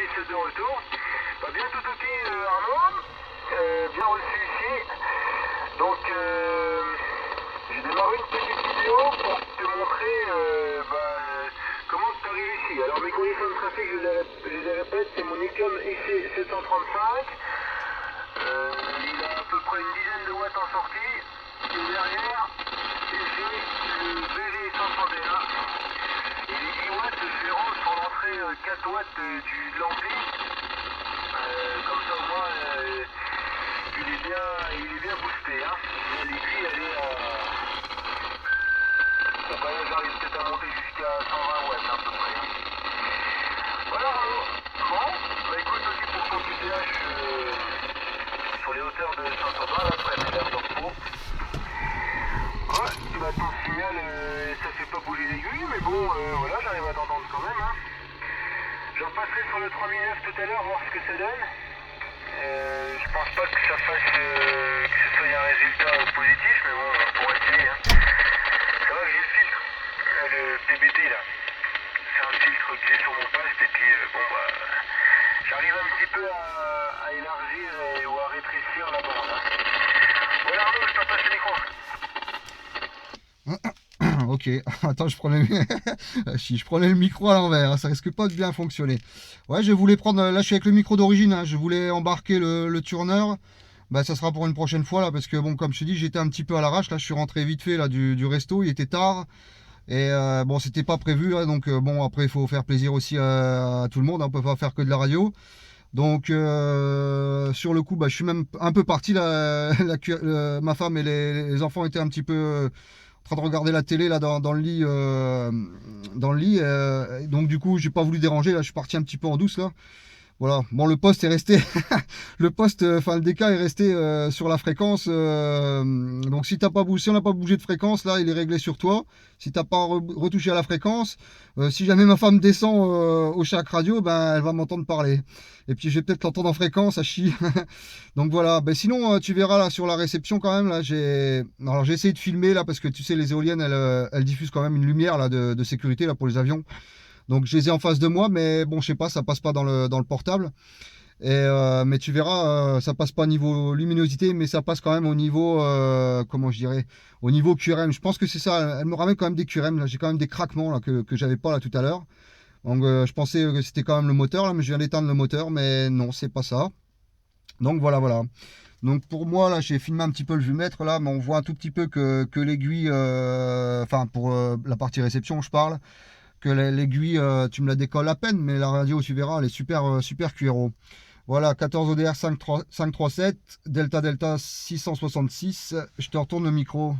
6 de retour. Bah, bien tout ok Arnaud, bien reçu ici. Donc j'ai démarré une petite vidéo pour te montrer comment tu arrives ici. Alors mes conditions de trafic, je les répète, c'est mon Nikon XC735. Il a à peu près une dizaine de watts en sortie. Et derrière, j'ai le BV501. Et les 10 watts, je les range sur l'entrée 4 watts de l'ampli. Comme ça au moins, il est bien boosté. Hein. Et l'aiguille, elle est... bah là, j'arrive peut-être à monter jusqu'à 120 watts à peu près. Hein. Voilà, bon, bah écoute aussi pour ton QTH sur les hauteurs de Saint-Aubin, là, près de l'air de repos. Ouais, bah ton signal, ça fait pas bouger l'aiguille, mais bon, voilà, j'arrive à t'entendre quand même. Hein. Je repasserai sur le 3009 tout à l'heure, voir ce que ça donne. Je pense pas que ça fasse, que ce soit un résultat positif, mais bon, on pourrait essayer. Hein. Ça va que j'ai le filtre, le PBT là. C'est un filtre que j'ai sur mon poste et puis bon bah j'arrive un petit peu à élargir ou à rétrécir la bande. Hein. Voilà Arnaud, je te passe le micro. Ok, attends, si je prenais le micro à l'envers, ça risque pas de bien fonctionner. Ouais, je voulais prendre, là je suis avec le micro d'origine, hein, je voulais embarquer le tourneur. Bah ça sera pour une prochaine fois là, parce que bon, comme je te dis, j'étais un petit peu à l'arrache, là je suis rentré vite fait là du resto, il était tard. Et bon, c'était pas prévu, hein, donc bon, après il faut faire plaisir aussi à tout le monde, hein, on peut pas faire que de la radio. Donc sur le coup, bah, je suis même un peu parti, ma femme et les enfants étaient un petit peu en train de regarder la télé là dans le lit, donc du coup j'ai pas voulu déranger, là je suis parti un petit peu en douce là. Voilà, bon le poste est resté, le DK est resté sur la fréquence. Donc si on n'a pas bougé de fréquence, là il est réglé sur toi. Si t'as pas retouché à la fréquence, si jamais ma femme descend au Charac Radio, ben elle va m'entendre parler. Et puis je vais peut-être l'entendre en fréquence, à chier. Donc voilà. Ben sinon tu verras là sur la réception quand même là, j'ai essayé de filmer là parce que tu sais les éoliennes elles diffusent quand même une lumière là de sécurité là pour les avions. Donc je les ai en face de moi, mais bon, je sais pas, ça passe pas dans le portable. Mais tu verras, ça passe pas au niveau luminosité, mais ça passe quand même au niveau, comment je dirais, au niveau QRM. Je pense que c'est ça. Elle me ramène quand même des QRM. Là, j'ai quand même des craquements là que j'avais pas là tout à l'heure. Donc je pensais que c'était quand même le moteur là, mais je viens d'éteindre le moteur, mais non, c'est pas ça. Donc voilà, voilà. Donc pour moi là, j'ai filmé un petit peu le vumètre là, mais on voit un tout petit peu que l'aiguille, enfin pour la partie réception, je parle que l'aiguille, tu me la décolles à peine, mais la radio, tu verras, elle est super QRO. Voilà, 14 ODR 537, Delta Delta 666. Je te retourne le micro.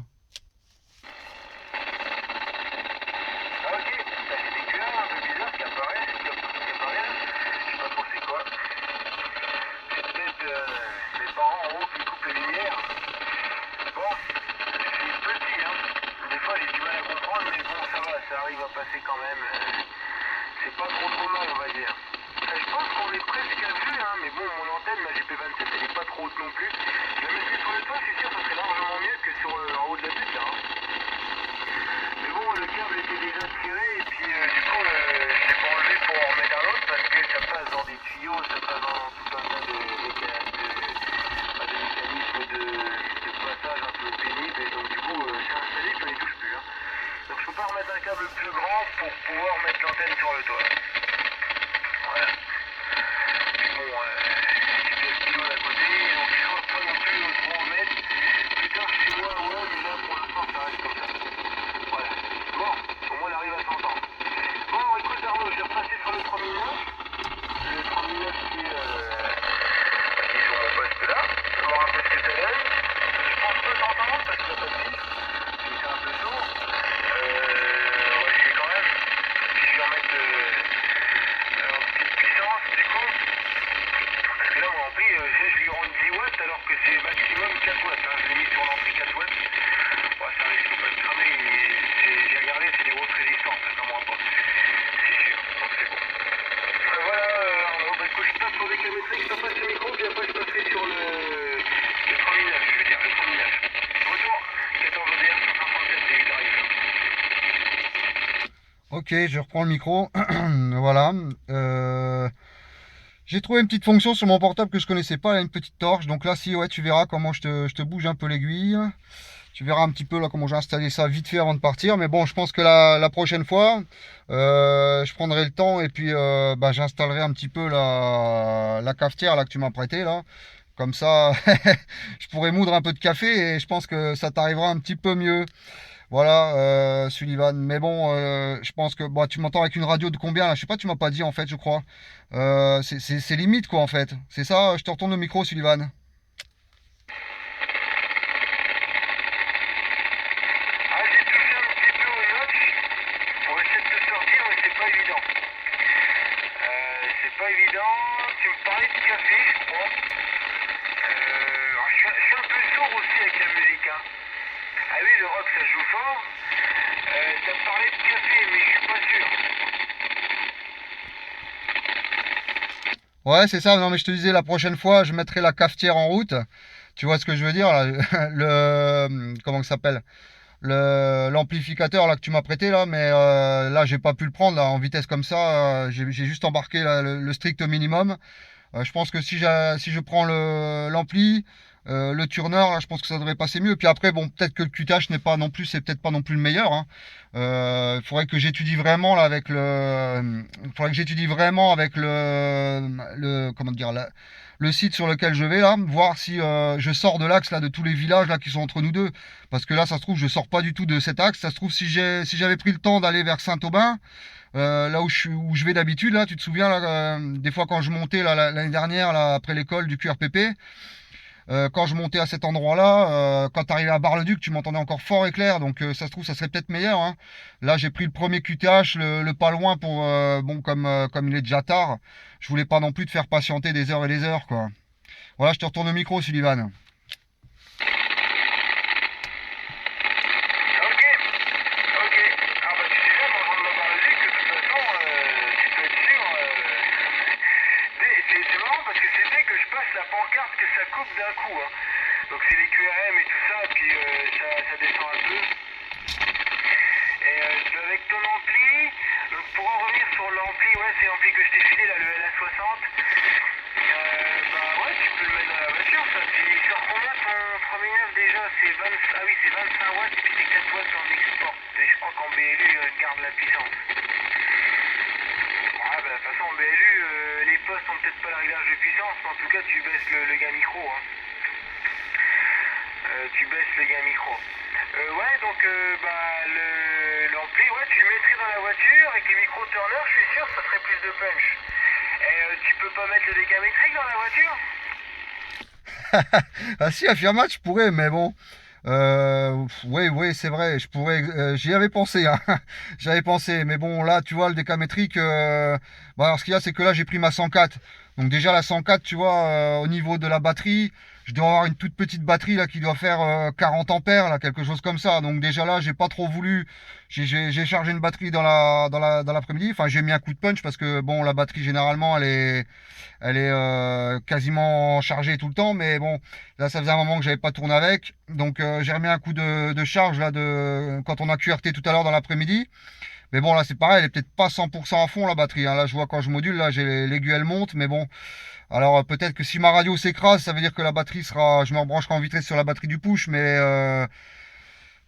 Ça arrive à passer quand même. C'est pas trop mal, on va dire. Je pense qu'on est presque à vue, hein, mais bon, mon antenne, ma GP27, elle est pas trop haute non plus. Je vais mettre sur le toit, je suis sûr que ça serait largement mieux que en haut de la butte, là. Hein. Mais bon, le câble était déjà tiré, et puis du coup, je l'ai pas enlevé pour en remettre un autre, parce que ça passe dans des tuyaux, ça passe dans tout un tas de mécanismes de passage un peu pénibles, et donc du coup, c'est installé, puis on n'y touche plus. Hein. Donc je peux pas remettre un câble plus grand pour pouvoir mettre l'antenne sur le toit. Voilà. Puis bon, j'ai le stylo d'à côté, donc je ne pas non plus trop en mettre. Plus tard chez moi, ouais, mais là pour l'instant ça reste comme ça. Voilà. Bon, au moins on arrive à s'entendre. Bon, écoute Arnaud, je vais repasser sur le 3009. Le 3009 qui est sur mon poste là. Je vais voir un peu ce que ça donne. Je pense pas t'entendre parce que ça pas de filtre. J'étais un peu sourd. On va essayer quand même. Puis je vais remettre en petite puissance du coup. Parce que là mon ampli, je lui rends 10 watts alors que c'est maximum 4 watts. Hein. Je l'ai mis sur l'ampli 4 watts. Ouais, ça risque pas de cramer. J'ai regardé, c'est des grosses résistances, ça cramera pas. C'est sûr, donc c'est bon. Voilà, Arnaud, bah écoute, je passe sur des kilométriques, je te passe le micro, puis après je passerai sur le 3009, je veux dire, le 3009. Retour, 14 ODR 537, c'est vite arrivé. Ok, je reprends le micro. Voilà. J'ai trouvé une petite fonction sur mon portable que je connaissais pas, là, une petite torche. Donc là, si ouais, tu verras comment je te bouge un peu l'aiguille. Tu verras un petit peu là comment j'ai installé ça vite fait avant de partir. Mais bon, je pense que la prochaine fois, je prendrai le temps et puis bah, j'installerai un petit peu la cafetière là que tu m'as prêté là. Comme ça, je pourrais moudre un peu de café et je pense que ça t'arrivera un petit peu mieux. Voilà, Sullivan. Mais bon, je pense que bon, tu m'entends avec une radio de combien là? Je sais pas, tu m'as pas dit en fait, je crois. C'est limite quoi en fait. C'est ça, je te retourne le micro, Sullivan. Ah, j'ai touché un petit peu au notch pour essayer de te sortir, mais c'est pas évident. C'est pas évident. Tu me parlais de café, je crois. Alors, je suis un peu sourd aussi avec la musique, hein. Ah oui, le rock ça joue fort. T'as parlé de café, mais je suis pas sûr. Ouais, c'est ça. Non, mais je te disais, la prochaine fois, je mettrai la cafetière en route. Tu vois ce que je veux dire là, comment ça s'appelle? L'amplificateur là que tu m'as prêté là, mais là j'ai pas pu le prendre là en vitesse comme ça. J'ai juste embarqué là, le strict minimum. Je pense que si je prends l'ampli, le tuner, là, je pense que ça devrait passer mieux. Puis après, bon, peut-être que le QTH n'est pas non plus, c'est peut-être pas non plus le meilleur, hein. Il faudrait que j'étudie vraiment là avec il faudrait que j'étudie vraiment avec comment dire, le site sur lequel je vais là, voir si je sors de l'axe là de tous les villages là qui sont entre nous deux, parce que là, ça se trouve, je sors pas du tout de cet axe. Ça se trouve, si j'avais pris le temps d'aller vers Saint-Aubin, là où je vais d'habitude, là, tu te souviens, là, des fois quand je montais l'année dernière, là, après l'école du QRPP, quand je montais à cet endroit-là, quand tu arrivais à Bar-le-Duc, tu m'entendais encore fort et clair, donc ça se trouve, ça serait peut-être meilleur, hein. Là, j'ai pris le premier QTH, le pas loin pour, bon, comme il est déjà tard, je voulais pas non plus te faire patienter des heures et des heures, quoi. Voilà, je te retourne le micro, Sullivan. Ok, ok. Ah bah tu sais bien, moi je rentre dans le Duc, de toute façon, tu peux être sûr. C'est marrant parce que c'est dès que je passe la pancarte que ça coupe d'un coup, hein. Donc c'est les QRM et tout ça, puis ça descend un peu. Et avec ton ampli, donc pour en revenir sur l'ampli, ouais c'est l'ampli que je t'ai filé là, le LA60. Bah ouais, tu peux le mettre dans la voiture ça. Puis il sort combien ton 3009 déjà? C'est 20, ah oui c'est 25 watts, puis c'est 4 watts en export. Et je crois qu'en BLU il garde la puissance. Ah bah de toute façon en BLU, les postes ont peut-être pas le réglage de puissance, mais en tout cas tu baisses le gain micro, hein. Tu baisses le gain micro. Ouais, donc bah l'ampli, ouais, tu le mettrais dans la voiture avec les micro-turners, je suis sûr que ça ferait plus de punch. Et tu peux pas mettre le décamétrique dans la voiture? Ah si, affirmate, je pourrais, mais bon. Oui, oui, c'est vrai, je pourrais. J'y avais pensé, hein. J'avais pensé, mais bon, là, tu vois, le décamétrique. Bah, alors, ce qu'il y a, c'est que là, j'ai pris ma 104. Donc déjà, la 104, tu vois, au niveau de la batterie, je dois avoir une toute petite batterie là qui doit faire 40 ampères, là, quelque chose comme ça. Donc déjà là, j'ai pas trop voulu. J'ai chargé une batterie dans l'après-midi. Enfin, j'ai mis un coup de punch parce que bon, la batterie généralement, elle est quasiment chargée tout le temps, mais bon, là ça faisait un moment que j'avais pas tourné avec, donc j'ai remis un coup de charge là quand on a QRT tout à l'heure dans l'après-midi. Mais bon, là c'est pareil, elle est peut-être pas 100% à fond la batterie, hein. Là je vois quand je module, là j'ai l'aiguille elle monte, mais bon, alors peut-être que si ma radio s'écrase, ça veut dire que la batterie sera, je me rebrancherai en vitesse sur la batterie du push, mais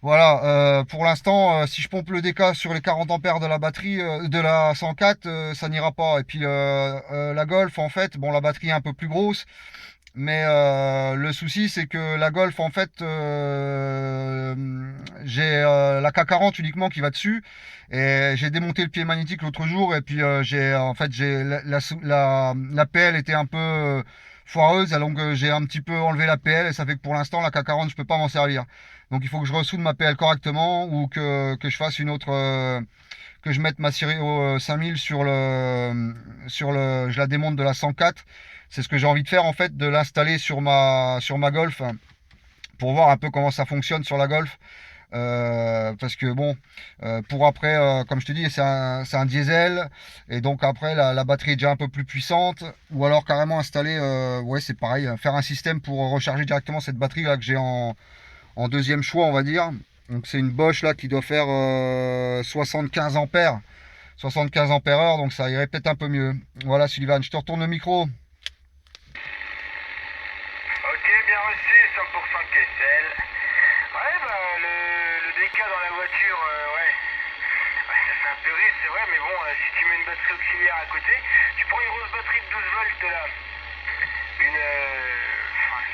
voilà, pour l'instant, si je pompe le DK sur les 40 ampères de la batterie de la 104, ça n'ira pas. Et puis la Golf, en fait, bon, la batterie est un peu plus grosse, mais le souci, c'est que la Golf, en fait, j'ai la K40 uniquement qui va dessus. Et j'ai démonté le pied magnétique l'autre jour, et puis en fait, la PL était un peu foireuse, donc j'ai un petit peu enlevé la PL, et ça fait que pour l'instant, la K40, je peux pas m'en servir. Donc il faut que je ressoude ma PL correctement ou que je fasse une autre, que je mette ma Sirio 5000 je la démonte de la 104. C'est ce que j'ai envie de faire en fait, de l'installer sur ma Golf pour voir un peu comment ça fonctionne sur la Golf. Parce que bon, pour après, comme je te dis, c'est un diesel, et donc après la batterie est déjà un peu plus puissante, ou alors carrément installer, ouais c'est pareil, faire un système pour recharger directement cette batterie là que j'ai en deuxième choix, on va dire. Donc c'est une Bosch là qui doit faire 75 ampères. 75 ampères-heure, donc ça irait peut-être un peu mieux. Voilà Sylvain, je te retourne le micro. Ok, bien reçu, 100% KSL. Ouais, bah le DK dans la voiture, ouais. Ouais, ça fait un peu risque, c'est vrai, mais bon, si tu mets une batterie auxiliaire à côté, tu prends une grosse batterie de 12 volts là. Une.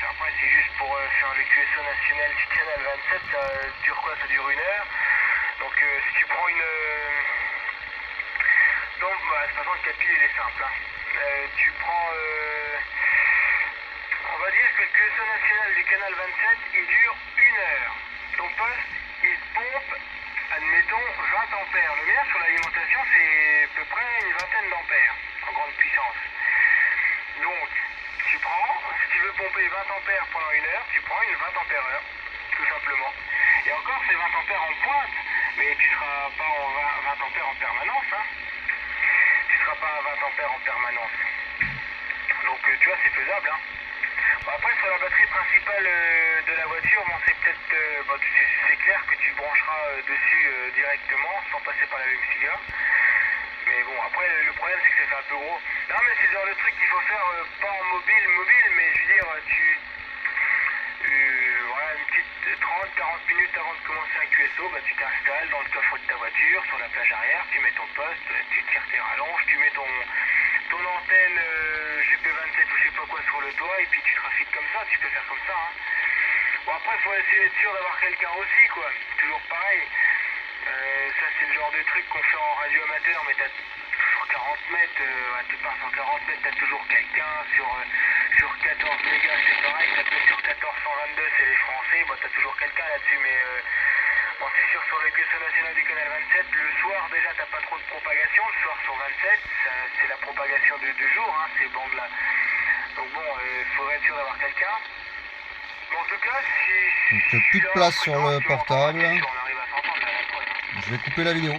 Après, c'est juste pour faire le QSO national du canal 27, ça dure quoi? Ça dure 1 heure. Donc, si tu prends une. Donc, bah, de toute façon, le capil il est simple. Hein. Tu prends. On va dire que le QSO national du canal 27, il dure 1 heure. Ton poste, il pompe, admettons, 20 ampères. Le mien sur l'alimentation, c'est à peu près une vingtaine d'ampères en grande puissance. Donc, tu prends, si tu veux pomper 20 ampères pendant 1 heure, tu prends une 20 ampères heure, tout simplement. Et encore, c'est 20 ampères en pointe, mais tu seras pas en 20 ampères en permanence. Hein. Tu seras pas à 20 ampères en permanence. Donc, tu vois, c'est faisable. Hein. Bon, après, sur la batterie principale de la voiture, bon, c'est peut-être, bon, c'est clair que tu brancheras dessus directement, sans passer par la LMCA. Mais bon, après, le problème, c'est que ça fait un peu gros. Non, mais c'est le genre de truc qu'il faut faire, pas en mobile, mais je veux dire, voilà, une petite 30-40 minutes avant de commencer un QSO, bah, tu t'installes dans le coffre de ta voiture, sur la plage arrière, tu mets ton poste, tu tires tes rallonges, tu mets ton antenne GP27 ou je sais pas quoi sur le toit, et puis tu trafiques comme ça, tu peux faire comme ça. Hein. Bon, après, il faut essayer d'être sûr d'avoir quelqu'un aussi, quoi. Toujours pareil. Ça, c'est le genre de truc qu'on fait en radio amateur, mais t'as sur 40 mètres, tu pars sur 40 mètres, t'as toujours quelqu'un. Sur 14 mégas, c'est pareil. Ça peut sur 1422, c'est les Français. Bon, t'as toujours quelqu'un là-dessus, mais bon, c'est sûr, sur le QSO national du canal 27, le soir, déjà, t'as pas trop de propagation. Le soir, sur 27, c'est la propagation du jour, hein, ces bandes-là. Donc bon, il faudrait être sûr d'avoir quelqu'un. Bon, en tout cas, Donc plus de place sur le portable. on arrive à s'entendre là, la preuve. Je vais couper la vidéo.